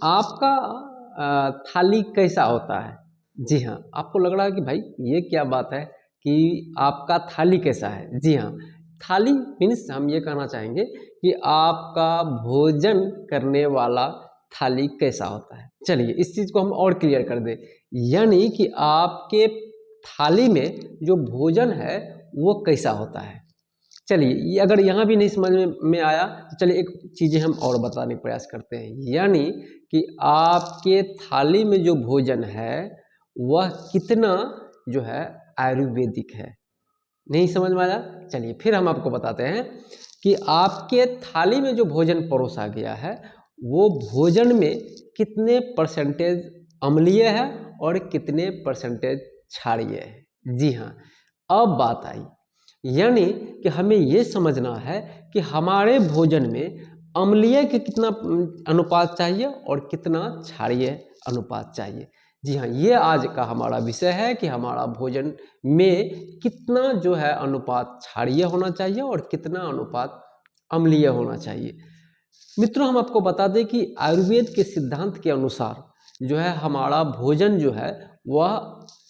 आपका थाली कैसा होता है? जी हाँ, आपको लग रहा है कि भाई ये क्या बात है कि आपका थाली कैसा है? जी हाँ, थाली मीन्स हम ये कहना चाहेंगे कि आपका भोजन करने वाला थाली कैसा होता है। चलिए इस चीज़ को हम और क्लियर कर दें, यानी कि आपके थाली में जो भोजन है वो कैसा होता है। चलिए ये अगर यहाँ भी नहीं समझ में आया तो चलिए एक चीज़ें हम और बताने का प्रयास करते हैं, यानी कि आपके थाली में जो भोजन है वह कितना जो है आयुर्वेदिक है। नहीं समझ में आया? चलिए फिर हम आपको बताते हैं कि आपके थाली में जो भोजन परोसा गया है वो भोजन में कितने परसेंटेज अम्लीय है और कितने परसेंटेज क्षारीय है। जी हाँ, अब बात आई, यानी कि हमें ये समझना है कि हमारे भोजन में अम्लीय के कितना अनुपात चाहिए और कितना क्षारीय अनुपात चाहिए। जी हाँ, ये आज का हमारा विषय है कि हमारा भोजन में कितना जो है अनुपात क्षारीय होना चाहिए और कितना अनुपात अम्लीय होना चाहिए। मित्रों हम आपको बता दें कि आयुर्वेद के सिद्धांत के अनुसार जो है हमारा भोजन जो है वह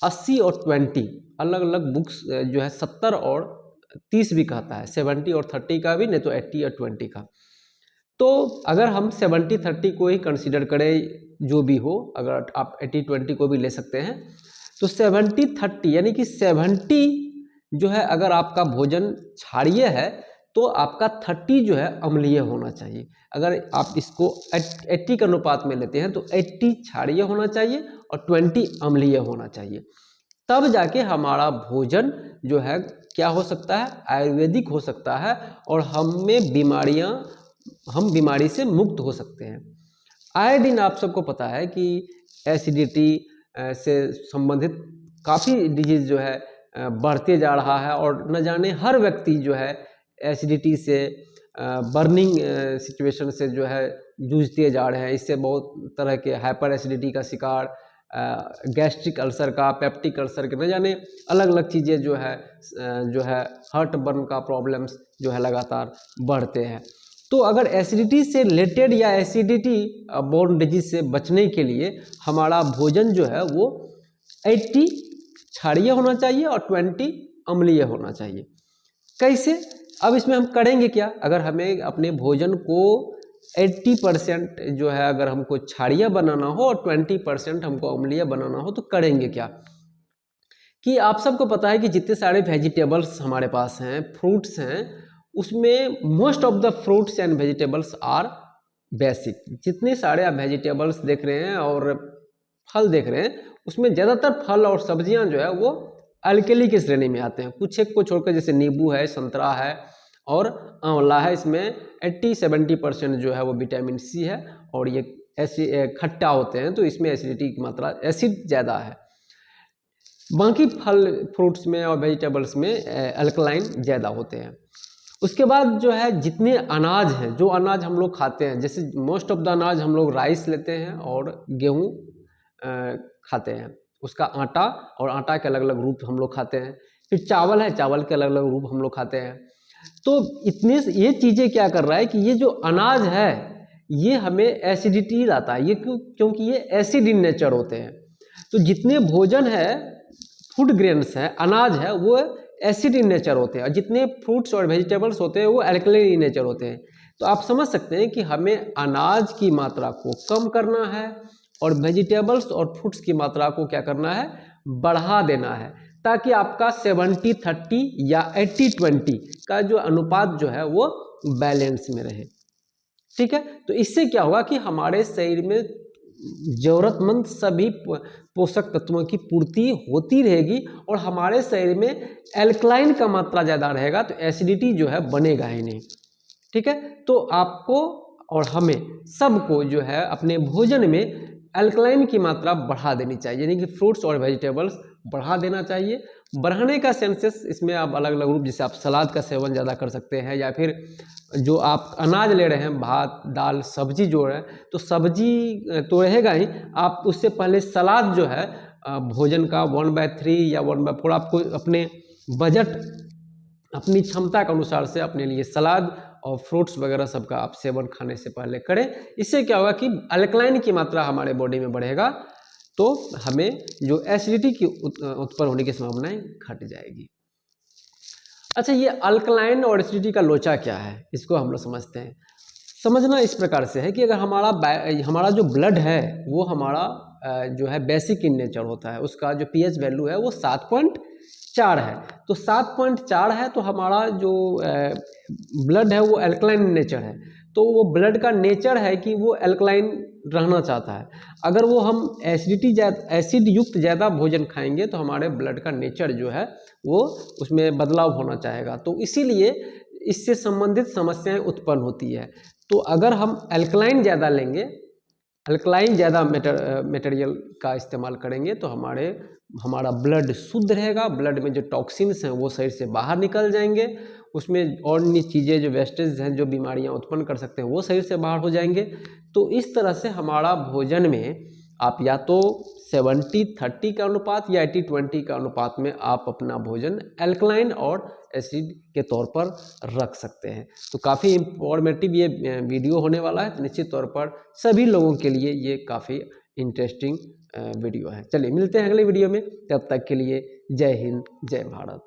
80 और 20 अलग अलग बुक्स जो है 70 और 30 भी कहता है, 70 और 30 का भी, नहीं तो 80 और 20 का। तो अगर हम 70-30 को ही कंसीडर करें, जो भी हो, अगर आप 80-20 को भी ले सकते हैं, तो 70-30 यानी कि 70 जो है अगर आपका भोजन क्षारीय है तो आपका 30 जो है अम्लीय होना चाहिए। अगर आप इसको 80 के अनुपात में लेते हैं तो 80 क्षारीय होना चाहिए और 20 अम्लीय होना चाहिए। तब जाके हमारा भोजन जो है क्या हो सकता है, आयुर्वेदिक हो सकता है और हम बीमारी से मुक्त हो सकते हैं। आए दिन आप सबको पता है कि एसिडिटी से संबंधित काफ़ी डिजीज जो है बढ़ते जा रहा है और न जाने हर व्यक्ति जो है एसिडिटी से बर्निंग सिचुएशन से जो है जूझते जा रहे हैं। इससे बहुत तरह के हाइपर एसिडिटी का शिकार, गैस्ट्रिक अल्सर का, पेप्टिक अल्सर के, न जाने अलग अलग चीज़ें जो है हार्ट बर्न का प्रॉब्लम्स जो है लगातार बढ़ते हैं। तो अगर एसिडिटी से रिलेटेड या एसिडिटी बोर्न डिजीज से बचने के लिए हमारा भोजन जो है वो 80 क्षारीय होना चाहिए और 20 अम्लीय होना चाहिए। कैसे? अब इसमें हम करेंगे क्या? अगर हमें अपने भोजन को 80% जो है अगर हमको क्षारीय बनाना हो और 20% हमको अम्लीय बनाना हो तो करेंगे क्या? कि आप सबको पता है कि जितने सारे वेजिटेबल्स हमारे पास हैं, फ्रूट्स हैं, उसमें most of the fruits and vegetables are basic. जितने सारे आप वेजिटेबल्स देख रहे हैं और फल देख रहे हैं उसमें ज़्यादातर फल और सब्जियां जो है वो अल्कली की श्रेणी में आते हैं। कुछ एक को छोड़कर, जैसे नींबू है, संतरा है और आंवला है, इसमें 80-70% जो है वो विटामिन सी है और ये ऐसे खट्टा होते हैं तो इसमें एसिडिटी की मात्रा, एसिड ज़्यादा है। बाकी फल फ्रूट्स में और वेजिटेबल्स में अल्कलाइन ज़्यादा होते हैं। उसके बाद जो है जितने अनाज हैं, जो अनाज हम लोग खाते हैं, जैसे मोस्ट ऑफ द अनाज हम लोग राइस लेते हैं और गेहूँ खाते हैं, उसका आटा, और आटा के अलग अलग रूप हम लोग खाते हैं। फिर चावल है, चावल के अलग अलग रूप हम लोग खाते हैं। तो इतने ये चीज़ें क्या कर रहा है कि ये जो अनाज है ये हमें एसिडिटी लाता है। ये क्योंकि ये एसिड इन नेचर होते हैं। तो जितने भोजन है, फूड ग्रेन्स है, अनाज है, वो एसिड इन नेचर होते हैं और जितने फ्रूट्स और वेजिटेबल्स होते हैं वो अल्कलाइन इन नेचर होते हैं। तो आप समझ सकते हैं कि हमें अनाज की मात्रा को कम करना है और वेजिटेबल्स और फ्रूट्स की मात्रा को क्या करना है, बढ़ा देना है, ताकि आपका 70-30 या 80-20 का जो अनुपात जो है वो बैलेंस में रहे। ठीक है, तो इससे क्या होगा कि हमारे शरीर में जरूरतमंद सभी पोषक तत्वों की पूर्ति होती रहेगी और हमारे शरीर में एल्कलाइन का मात्रा ज़्यादा रहेगा तो एसिडिटी जो है बनेगा ही नहीं। ठीक है, तो आपको और हमें सबको जो है अपने भोजन में एल्कलाइन की मात्रा बढ़ा देनी चाहिए, यानी कि फ्रूट्स और वेजिटेबल्स बढ़ा देना चाहिए। बढ़ाने का सेंसेस इसमें आप अलग अलग रूप, जैसे आप सलाद का सेवन ज़्यादा कर सकते हैं, या फिर जो आप अनाज ले रहे हैं, भात दाल सब्जी जो है, तो सब्जी तो रहेगा ही, आप उससे पहले सलाद जो है भोजन का 1/3 या 1/4 आपको अपने बजट, अपनी क्षमता के अनुसार से अपने लिए सलाद और फ्रूट्स वगैरह सबका आप सेवन खाने से पहले करें। इससे क्या होगा कि अल्कलाइन की मात्रा हमारे बॉडी में बढ़ेगा, तो हमें जो एसिडिटी की उत्पन्न होने की संभावनाएं घट जाएगी। अच्छा, ये अल्कलाइन और एसिडिटी का लोचा क्या है, इसको हम लोग समझते हैं। समझना इस प्रकार से है कि अगर हमारा जो ब्लड है वो हमारा जो है बेसिक इन नेचर होता है, उसका जो पीएच वैल्यू है वो 7.4 है। तो 7.4 है तो हमारा जो ब्लड है वो अल्कलाइन नेचर है, तो वो ब्लड का नेचर है कि वो अल्कलाइन रहना चाहता है। अगर वो हम एसिड युक्त ज़्यादा भोजन खाएंगे तो हमारे ब्लड का नेचर जो है वो उसमें बदलाव होना चाहेगा, तो इसीलिए इससे संबंधित समस्याएं उत्पन्न होती है। तो अगर हम अल्कलाइन ज़्यादा लेंगे, अल्कलाइन ज़्यादा मटेरियल का इस्तेमाल करेंगे तो हमारा ब्लड शुद्ध रहेगा, ब्लड में जो टॉक्सिन्स हैं वो शरीर से बाहर निकल जाएंगे, उसमें और अन्य चीज़ें जो वेस्टेज हैं जो बीमारियां उत्पन्न कर सकते हैं वो शरीर से बाहर हो जाएंगे। तो इस तरह से हमारा भोजन में आप या तो 70-30 का अनुपात या 80-20 का अनुपात में आप अपना भोजन अल्कलाइन और एसिड के तौर पर रख सकते हैं। तो काफ़ी इंफॉर्मेटिव ये वीडियो होने वाला है, तो निश्चित तौर पर सभी लोगों के लिए ये काफ़ी इंटरेस्टिंग वीडियो है। चलिए मिलते हैं अगले वीडियो में, तब तक के लिए जय हिंद, जय भारत।